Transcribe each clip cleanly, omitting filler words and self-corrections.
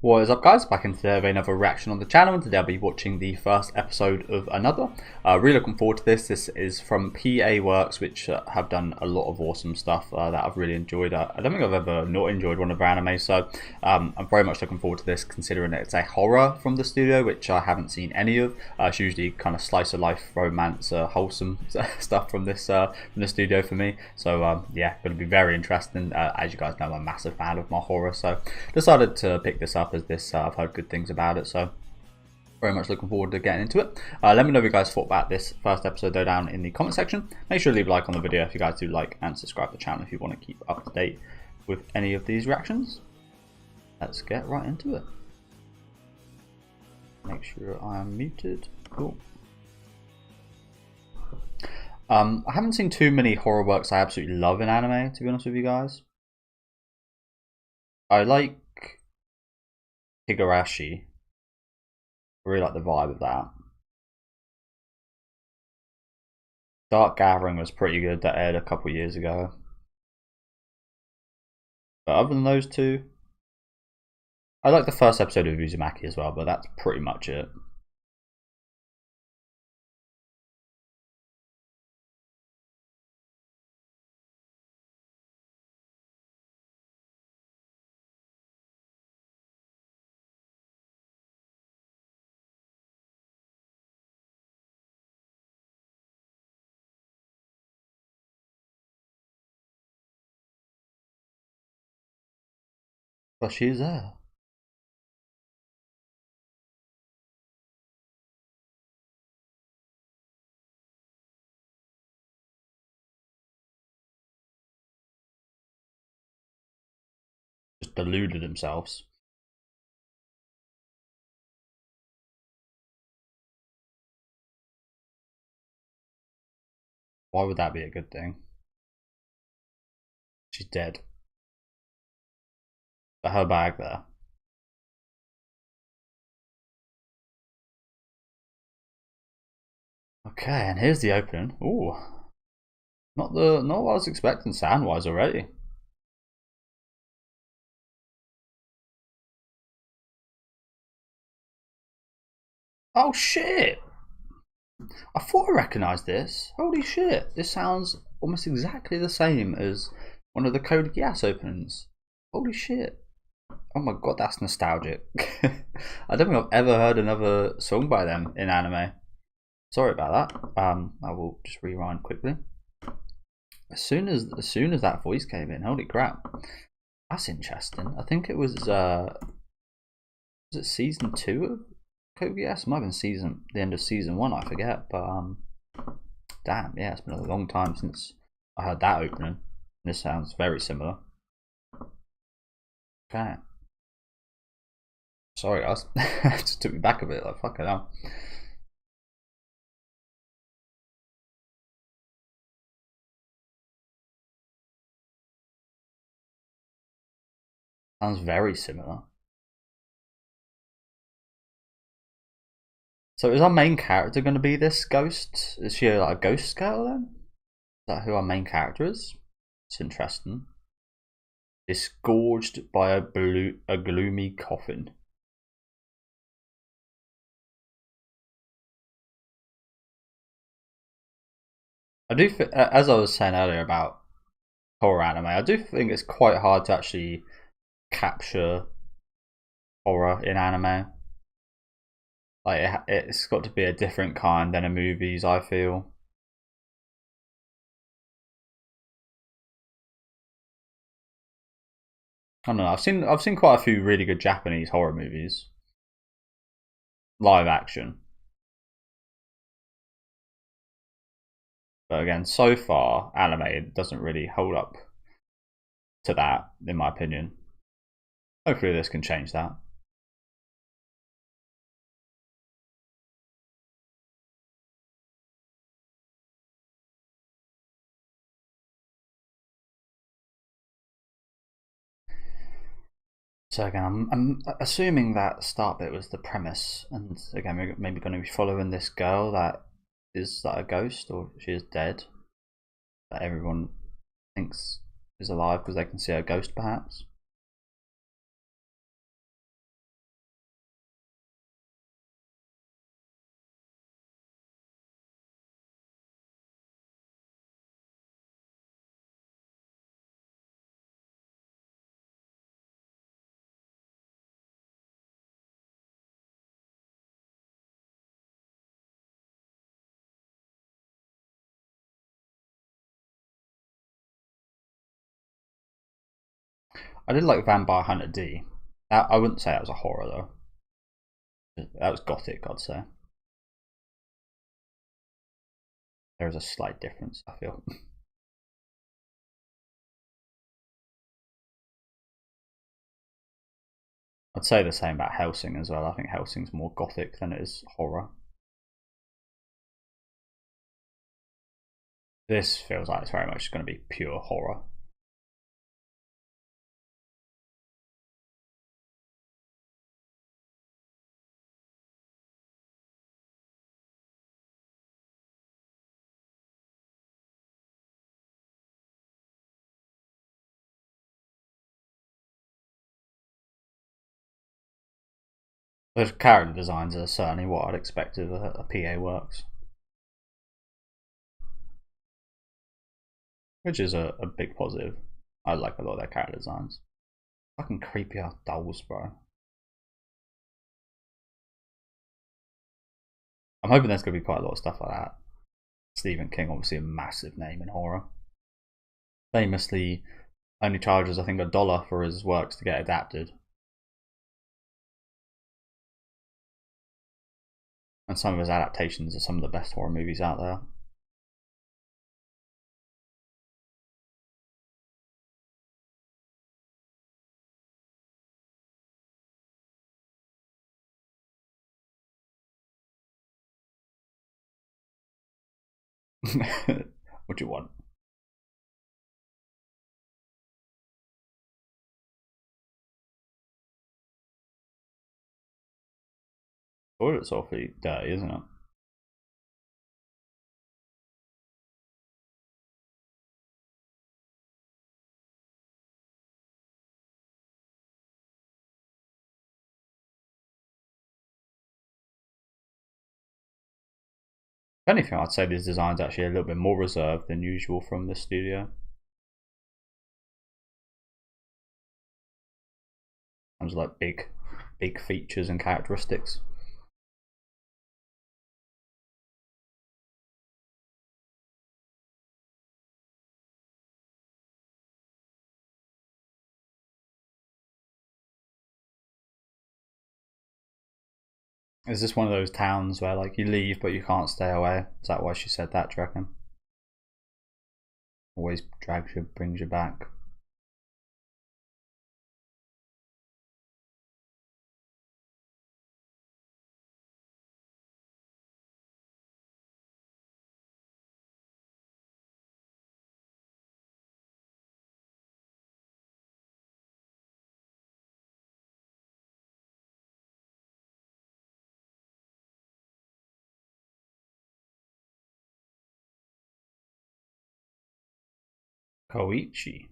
What is up, guys? Back in today with another reaction on the channel, and today I'll be watching the first episode of Another. Really looking forward to this. This is from PA Works, which have done a lot of awesome stuff that I've really enjoyed. I don't think I've ever not enjoyed one of their anime, so I'm very much looking forward to this, considering it's a horror from the studio, which I haven't seen any of. It's usually kind of slice of life, romance, wholesome stuff from this from the studio for me. So yeah, going to be very interesting. As you guys know, I'm a massive fan of my horror, so decided to pick this up as this I've heard good things about it, so very much looking forward to getting into it. Let me know what you guys thought about this first episode though down in the comment section. Make sure to leave a like on the video if you guys do like, and subscribe to the channel if you want to keep up to date with any of these reactions. Let's get right into it. Make sure I'm muted. Cool. I haven't seen too many horror works I absolutely love in anime, to be honest with you guys. I like Higurashi. I really like the vibe of that. Dark Gathering was pretty good, that aired a couple years ago. But other than those two, I like the first episode of Uzumaki as well, but that's pretty much it. But she's there. Just deluded themselves. Why would that be a good thing? She's dead. But her bag there. Okay, and here's the opening. Ooh. Not what I was expecting sound wise already. Oh shit! I thought I recognised this. Holy shit! This sounds almost exactly the same as one of the Code Geass openings. Holy shit! Oh my god, that's nostalgic. I don't think I've ever heard another song by them in anime. Sorry about that. I will just rewind quickly. As soon as that voice came in, holy crap, that's interesting. I think it was it season 2 of Code Geass? It might have been the end of season 1. I forget, but damn, yeah, it's been a long time since I heard that opening. This sounds very similar. Okay. Sorry guys, just took me back a bit, like fucking hell. Sounds very similar. So is our main character going to be this ghost? Is she like a ghost girl then? Is that who our main character is? It's interesting. Disgorged by a gloomy coffin. I do, as I was saying earlier about horror anime, I do think it's quite hard to actually capture horror in anime. Like it's got to be a different kind than in movies, I feel. I don't know. I've seen quite a few really good Japanese horror movies, live action. But again, so far, anime doesn't really hold up to that, in my opinion. Hopefully, this can change that. So again, I'm assuming that start bit was the premise, and again, we're maybe going to be following this girl that is like a ghost, or she is dead, that everyone thinks is alive because they can see her ghost, perhaps. I did like Vampire Hunter D. I wouldn't say that was a horror though. That was gothic, I'd say. There is a slight difference, I feel. I'd say the same about Hellsing as well. I think Hellsing's more gothic than it is horror. This feels like it's very much going to be pure horror. The character designs are certainly what I'd expect of a PA Works. Which is a big positive. I like a lot of their character designs. Fucking creepy ass dolls, bro. I'm hoping there's going to be quite a lot of stuff like that. Stephen King, obviously a massive name in horror. Famously, only charges, I think, $1 for his works to get adapted. And some of his adaptations are some of the best horror movies out there. What do you want? Toilet's awfully dirty, isn't it? If anything, I'd say this design's actually a little bit more reserved than usual from the studio. In terms of like big features and characteristics. Is this one of those towns where like you leave but you can't stay away? Is that why she said that, do you reckon? Always drags you, brings you back. Koichi.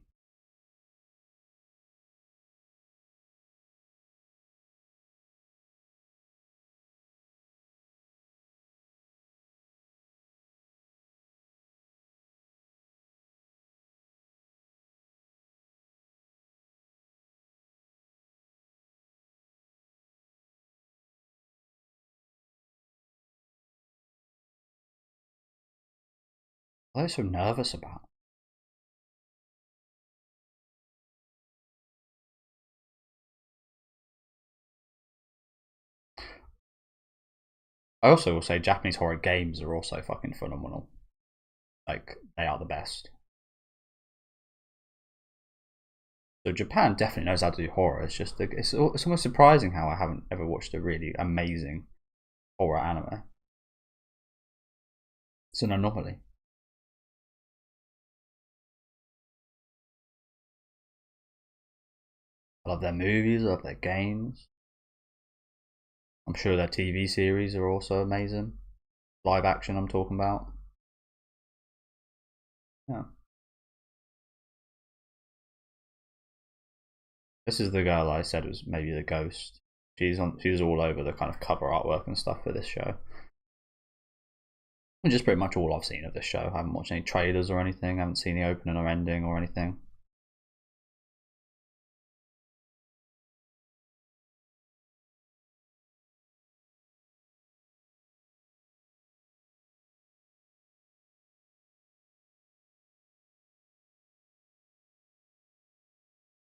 What are they so nervous about? I also will say Japanese horror games are also fucking phenomenal. Like, they are the best. So Japan definitely knows how to do horror. It's just it's almost surprising how I haven't ever watched a really amazing horror anime. It's an anomaly. I love their movies, I love their games. I'm sure their TV series are also amazing. Live action, I'm talking about. Yeah. This is the girl I said was maybe the ghost. She's all over the kind of cover artwork and stuff for this show. Which is pretty much all I've seen of this show. I haven't watched any trailers or anything. I haven't seen the opening or ending or anything.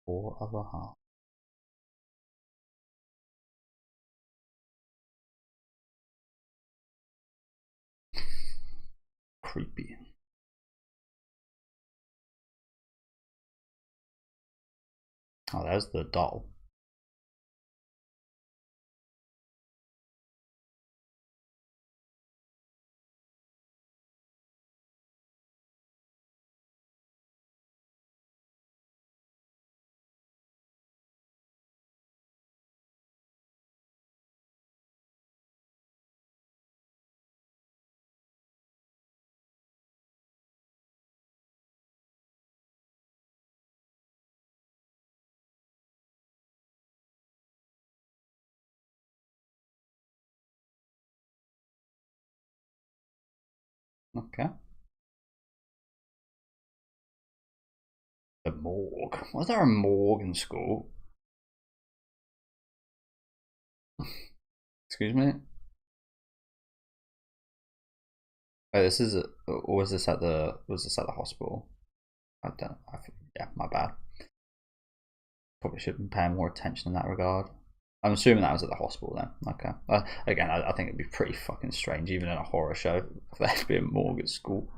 or other half. Creepy. Oh, there's the doll. Okay. The morgue. Was there a morgue in school? Excuse me? Oh, this is or was this at the hospital? I don't. Yeah, my bad. Probably should have been paying more attention in that regard. I'm assuming that was at the hospital then. Okay. Again, I think it'd be pretty fucking strange, even in a horror show, for there to be a morgue at school.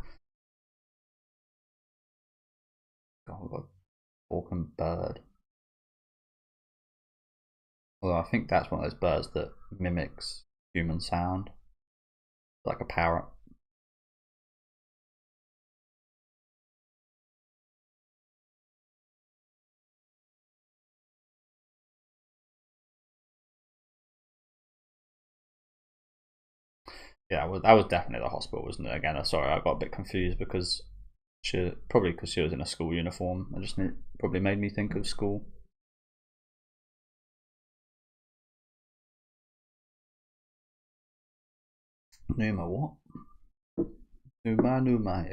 God, we've got a talking bird. Although I think that's one of those birds that mimics human sound, like a parrot. Yeah, that was definitely the hospital, wasn't it? Again, sorry, I got a bit confused because probably because she was in a school uniform. I just probably made me think of school. Numa what? Numa.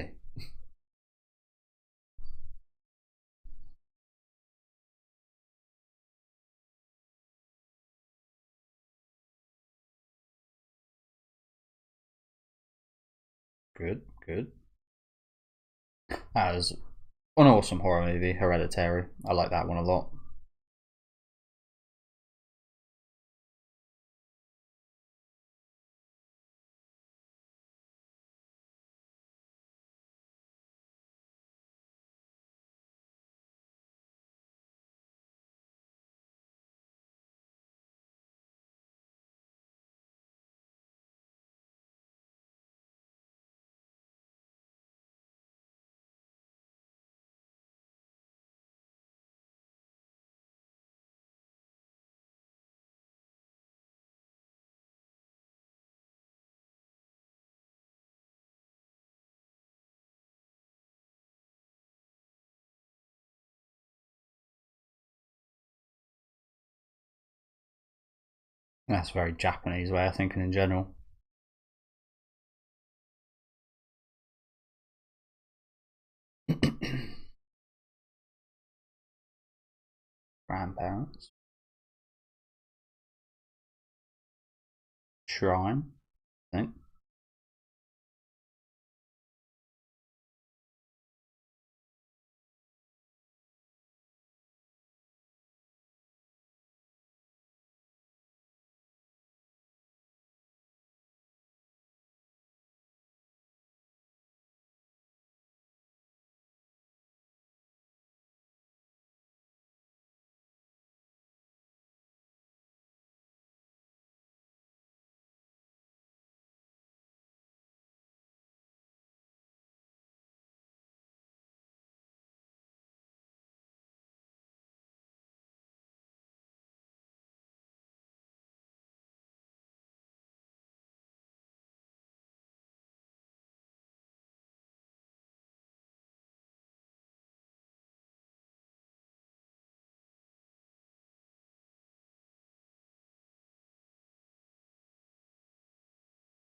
Good, good. That was an awesome horror movie, Hereditary. I like that one a lot. That's a very Japanese way of thinking in general. Grandparents. Shrine, I think.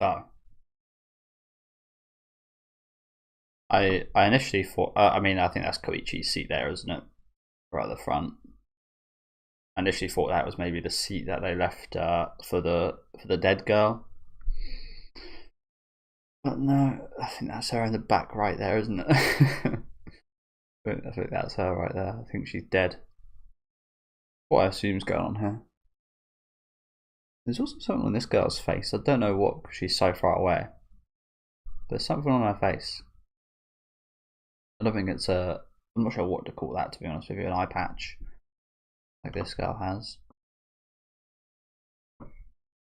Oh, I initially thought. I mean, I think that's Koichi's seat there, isn't it? Right at the front. I initially thought that was maybe the seat that they left for the dead girl. But no, I think that's her in the back right there, isn't it? I think that's her right there. I think she's dead. what I assume is going on here. There's also something on this girl's face. I don't know what, because she's so far away. There's something on her face. I don't think it's a... I'm not sure what to call that, to be honest with you. An eye patch. Like this girl has.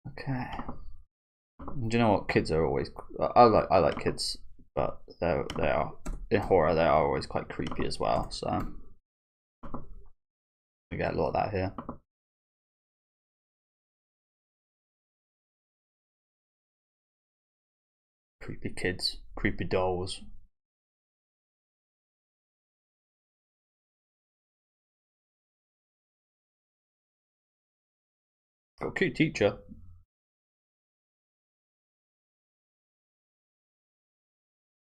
Okay. Do you know what? Kids are always... I like kids, but they are... In horror, they are always quite creepy as well, so... We get a lot of that here. Creepy kids. Creepy dolls. Got a cute teacher.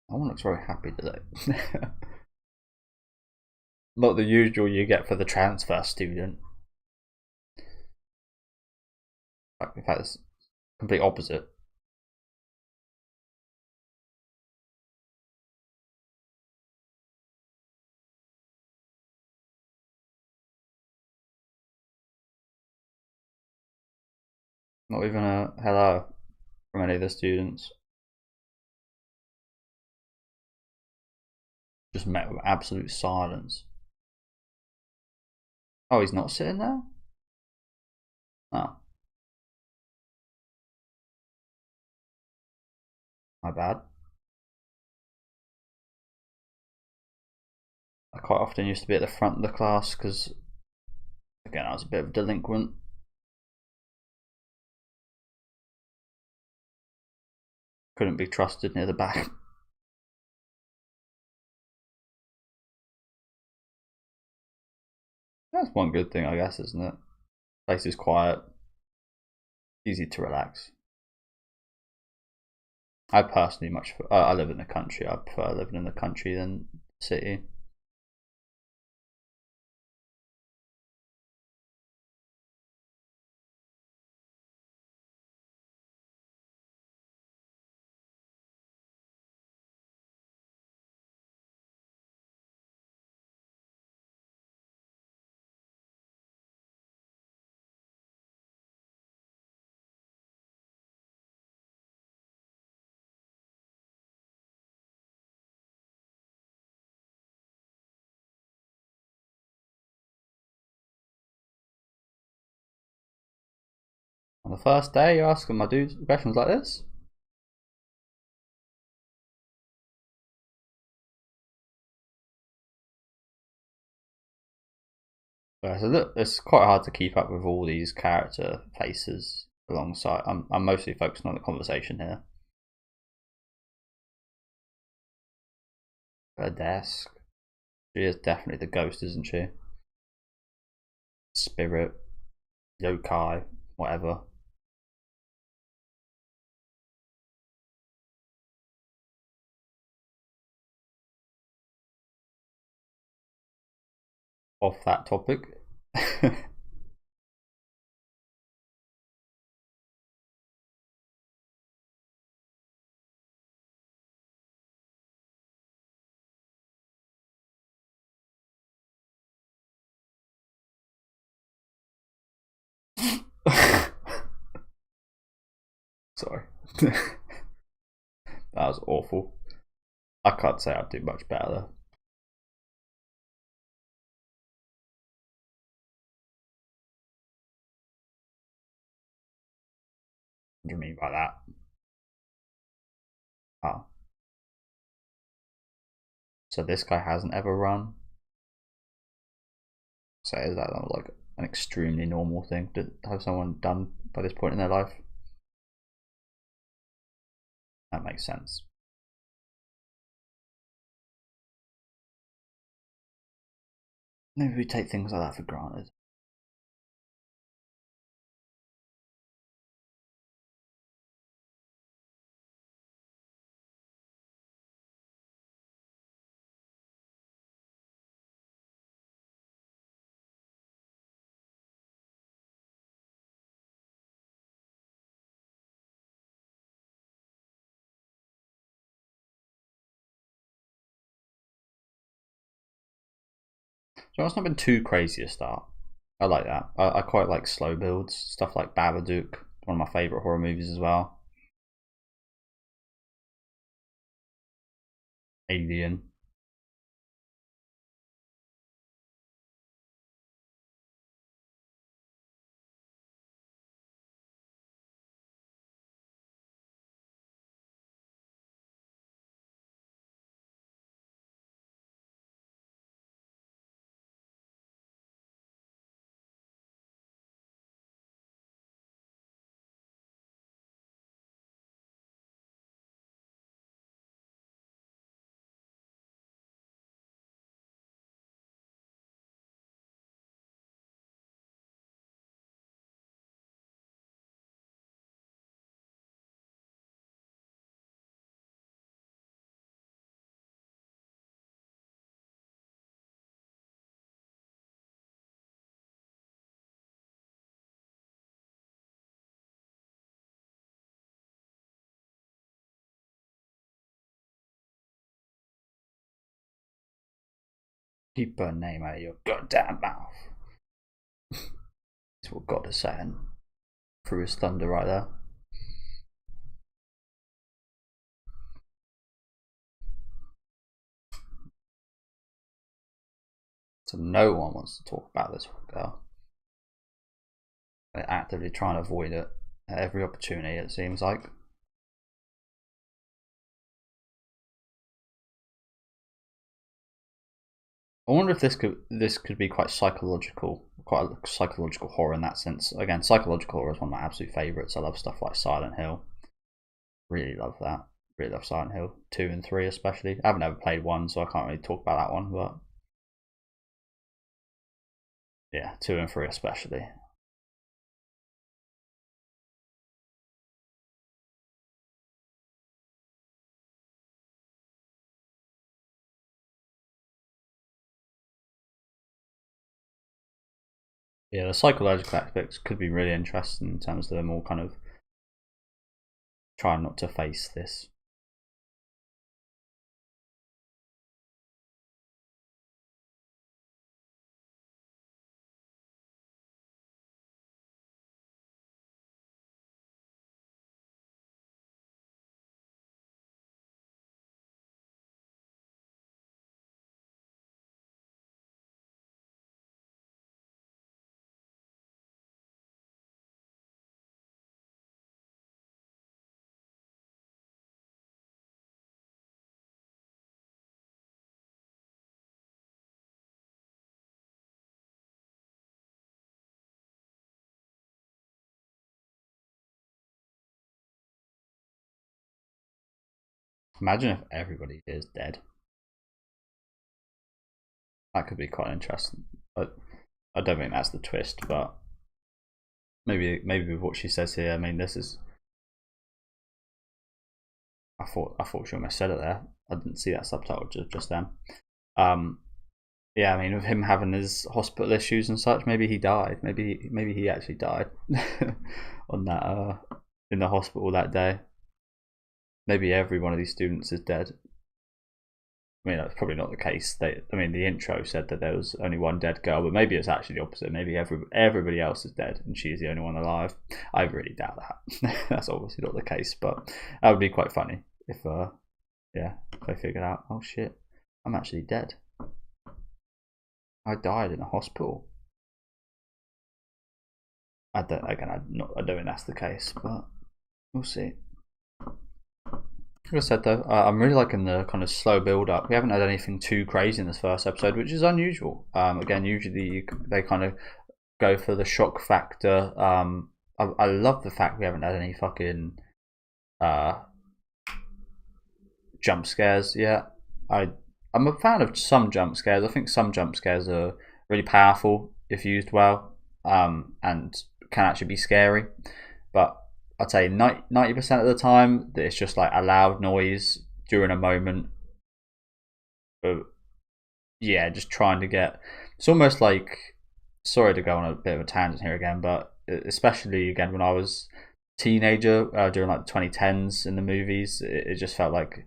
That one looks very happy today. Not the usual you get for the transfer student. In fact, it's complete opposite. Not even a hello from any of the students. Just met with absolute silence. Oh, he's not sitting there? Oh. My bad. I quite often used to be at the front of the class because, again, I was a bit of a delinquent. Couldn't be trusted near the back. That's one good thing, I guess, isn't it? Place is quiet, easy to relax. I personally I live in the country. I prefer living in the country than the city. On the first day, you're asking my dudes questions like this? So look, it's quite hard to keep up with all these character faces alongside. I'm mostly focusing on the conversation here. Her desk. She is definitely the ghost, isn't she? Spirit, yokai, whatever. Off that topic. Sorry. That was awful. I can't say I'd do much better though. What do you mean by that? Oh. So this guy hasn't ever run? So is that like an extremely normal thing to have someone done by this point in their life? That makes sense. Maybe we take things like that for granted. So it's not been too crazy a start. I like that. I quite like slow builds, stuff like Babadook, one of my favourite horror movies as well. Alien. Keep her name out of your goddamn mouth. That's what God is saying through his thunder right there. So no one wants to talk about this girl. They're actively trying to avoid it at every opportunity, it seems like. I wonder if this could be quite a psychological horror in that sense. Again, psychological horror is one of my absolute favourites. I love stuff like Silent Hill. Really love that. Really love Silent Hill 2 and 3 especially. I haven't ever played 1, so I can't really talk about that one, but yeah, 2 and 3 especially. Yeah, the psychological aspects could be really interesting in terms of them all kind of trying not to face this. Imagine if everybody is dead. That could be quite interesting. But I don't think that's the twist, but maybe with what she says here, I mean, this is. I thought she almost said it there. I didn't see that subtitle just then. Yeah, I mean, with him having his hospital issues and such, maybe he died. Maybe he actually died on that in the hospital that day. Maybe every one of these students is dead. I mean, that's probably not the case. I mean, the intro said that there was only one dead girl, but maybe it's actually the opposite. Maybe everybody else is dead and she's the only one alive. I really doubt that. That's obviously not the case, but that would be quite funny if, yeah, if they figured out, oh shit, I'm actually dead. I died in a hospital. I don't think that's the case, but we'll see. Like I said though, I'm really liking the kind of slow build up. We haven't had anything too crazy in this first episode, which is unusual. Again, usually they kind of go for the shock factor. I love the fact we haven't had any fucking jump scares yet. I'm a fan of some jump scares. I think some jump scares are really powerful if used well, and can actually be scary. But I'd say 90% of the time that it's just like a loud noise during a moment. But yeah, just trying to get. It's almost like. Sorry to go on a bit of a tangent here again, but especially again when I was teenager during like the 2010s in the movies, it just felt like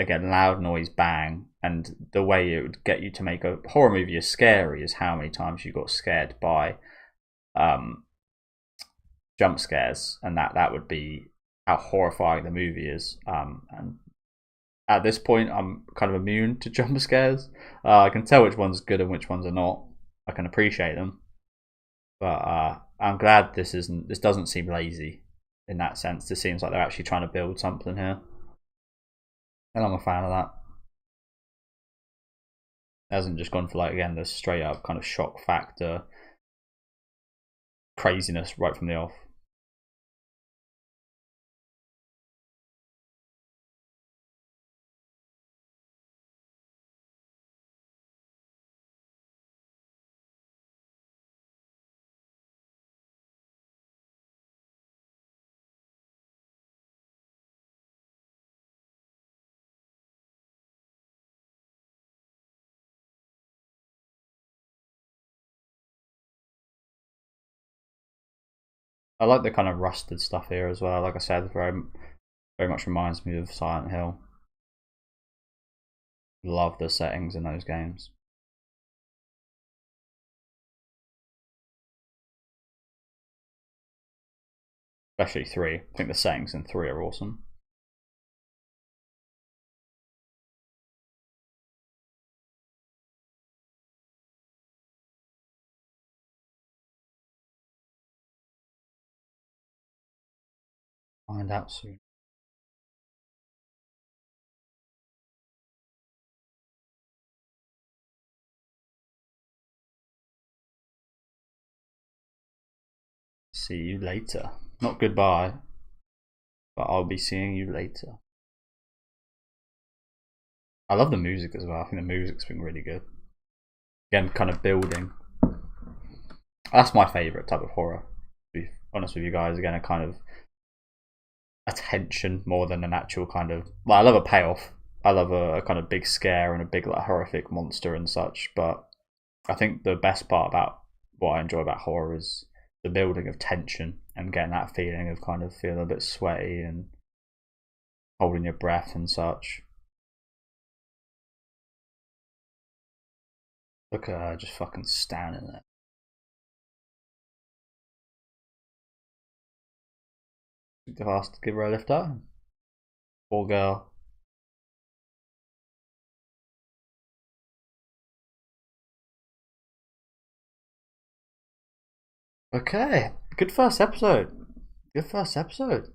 again, loud noise, bang, and the way it would get you to make a horror movie as scary as how many times you got scared by jump scares, and that would be how horrifying the movie is. And at this point, I'm kind of immune to jump scares. I can tell which one's good and which ones are not. I can appreciate them, but I'm glad this doesn't seem lazy in that sense. This seems like they're actually trying to build something here, and I'm a fan of that. It hasn't just gone for, like, again, the straight up kind of shock factor craziness right from the off. I like the kind of rusted stuff here as well. Like I said, very much reminds me of Silent Hill. Love the settings in those games. Especially 3. I think the settings in 3 are awesome. Find out soon. See you later. Not goodbye, but I'll be seeing you later. I love the music as well. I think the music's been really good. Again, kind of building. That's my favourite type of horror, to be honest with you guys. Again, a kind of attention more than an actual kind of, well, I love a payoff. I love a kind of big scare and a big, like, horrific monster and such, but I think the best part about what I enjoy about horror is the building of tension and getting that feeling of kind of feeling a bit sweaty and holding your breath and such. Look at her just fucking standing there. They've asked to give her a lift up. Poor girl. Okay, good first episode. Good first episode.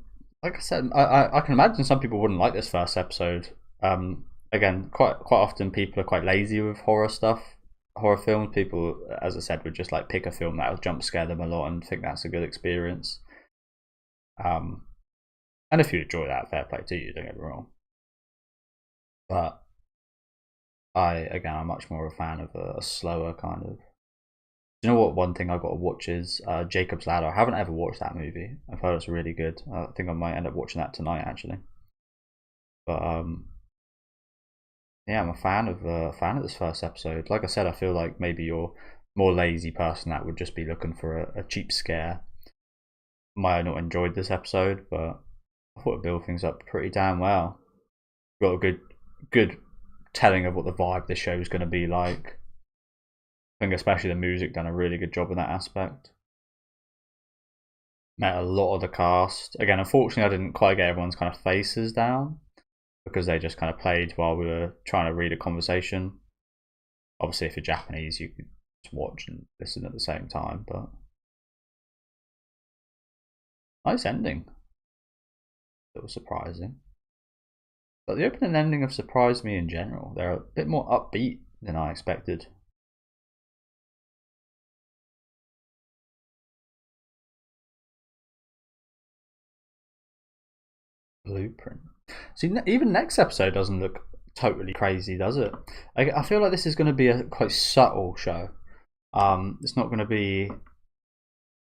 Like I said, I can imagine some people wouldn't like this first episode. Again, quite often people are quite lazy with horror stuff, horror films. People, as I said, would just like pick a film that will jump scare them a lot and think that's a good experience. And if you enjoy that, fair play to you. Don't get me wrong. But I'm much more a fan of a slower kind of. You know what? One thing I've got to watch is Jacob's Ladder. I haven't ever watched that movie. I've heard it's really good. I think I might end up watching that tonight, actually. But yeah, I'm a fan of this first episode. Like I said, I feel like maybe you're more lazy person that would just be looking for a cheap scare. Might have not enjoyed this episode, but I thought it built things up pretty damn well. Got a good telling of what the vibe this show is going to be like. I think especially the music done a really good job in that aspect. Met a lot of the cast. Again, unfortunately, I didn't quite get everyone's kind of faces down because they just kind of played while we were trying to read a conversation. Obviously, if you're Japanese, you could just watch and listen at the same time. But nice ending. It was surprising. But the opening and ending have surprised me in general. They're a bit more upbeat than I expected. Blueprint. See, even next episode doesn't look totally crazy, does it? I feel like this is going to be a quite subtle show. It's not going to be.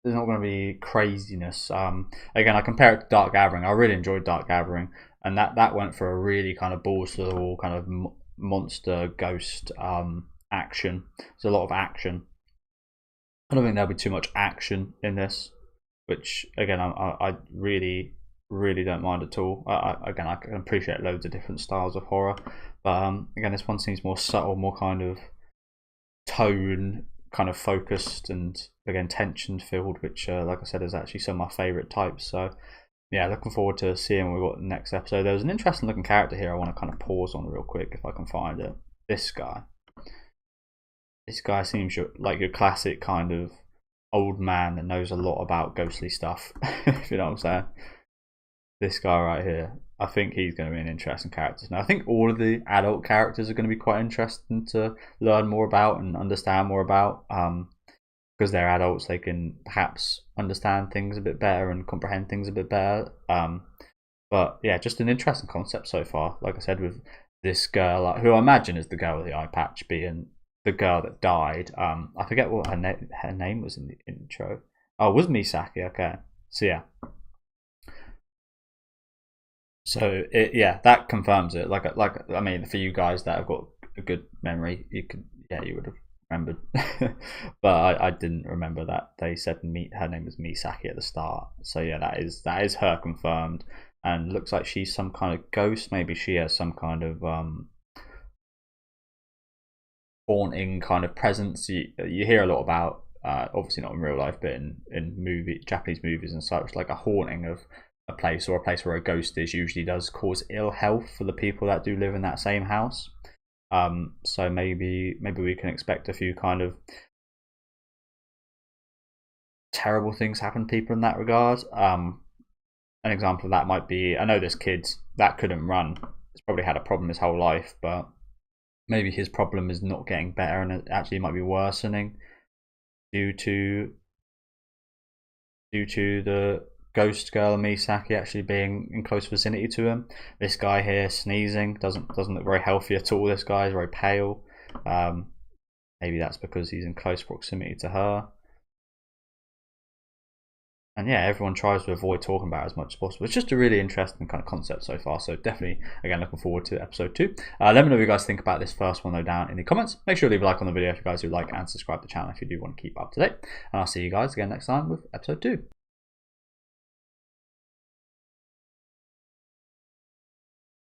There's not going to be craziness. Again, I compare it to Dark Gathering. I really enjoyed Dark Gathering, and that went for a really kind of balls to the wall kind of monster ghost action. There's a lot of action. I don't think there'll be too much action in this, which again I really really don't mind at all. Again, I can appreciate loads of different styles of horror, but again, this one seems more subtle, more kind of tone kind of focused, and again tension filled, which like I said is actually some of my favourite types. So yeah, looking forward to seeing what we've got in the next episode. There's an interesting looking character here I want to kind of pause on real quick if I can find it. This guy seems like your classic kind of old man that knows a lot about ghostly stuff. If you know what I'm saying. This guy right here, I think he's going to be an interesting character. Now, I think all of the adult characters are going to be quite interesting to learn more about and understand more about. Because they're adults, they can perhaps understand things a bit better and comprehend things a bit better. But yeah, just an interesting concept so far. Like I said, with this girl, who I imagine is the girl with the eye patch, being the girl that died. I forget what her name was in the intro. Oh, it was Misaki. Okay, so yeah. So yeah, that confirms it. Like I mean, for you guys that have got a good memory, you would have remembered. But I didn't remember that they said her name was Misaki at the start. So yeah, that is her confirmed, and looks like she's some kind of ghost. Maybe she has some kind of haunting kind of presence. You hear a lot about, obviously not in real life, but in Japanese movies and such, like a haunting of a place, or a place where a ghost is, usually does cause ill health for the people that do live in that same house. So maybe we can expect a few kind of terrible things happen to people in that regard. An example of that might be, I know this kid that couldn't run, he's probably had a problem his whole life, but maybe his problem is not getting better and it actually might be worsening due to the ghost girl Misaki actually being in close vicinity to him. This guy here sneezing doesn't look very healthy at all. This guy is very pale. Maybe that's because he's in close proximity to her. And yeah, everyone tries to avoid talking about it as much as possible. It's just a really interesting kind of concept so far. So definitely, again, looking forward to episode 2. Let me know what you guys think about this first one though down in the comments. Make sure to leave a like on the video if you guys do like, and subscribe to the channel if you do want to keep up to date. And I'll see you guys again next time with episode 2.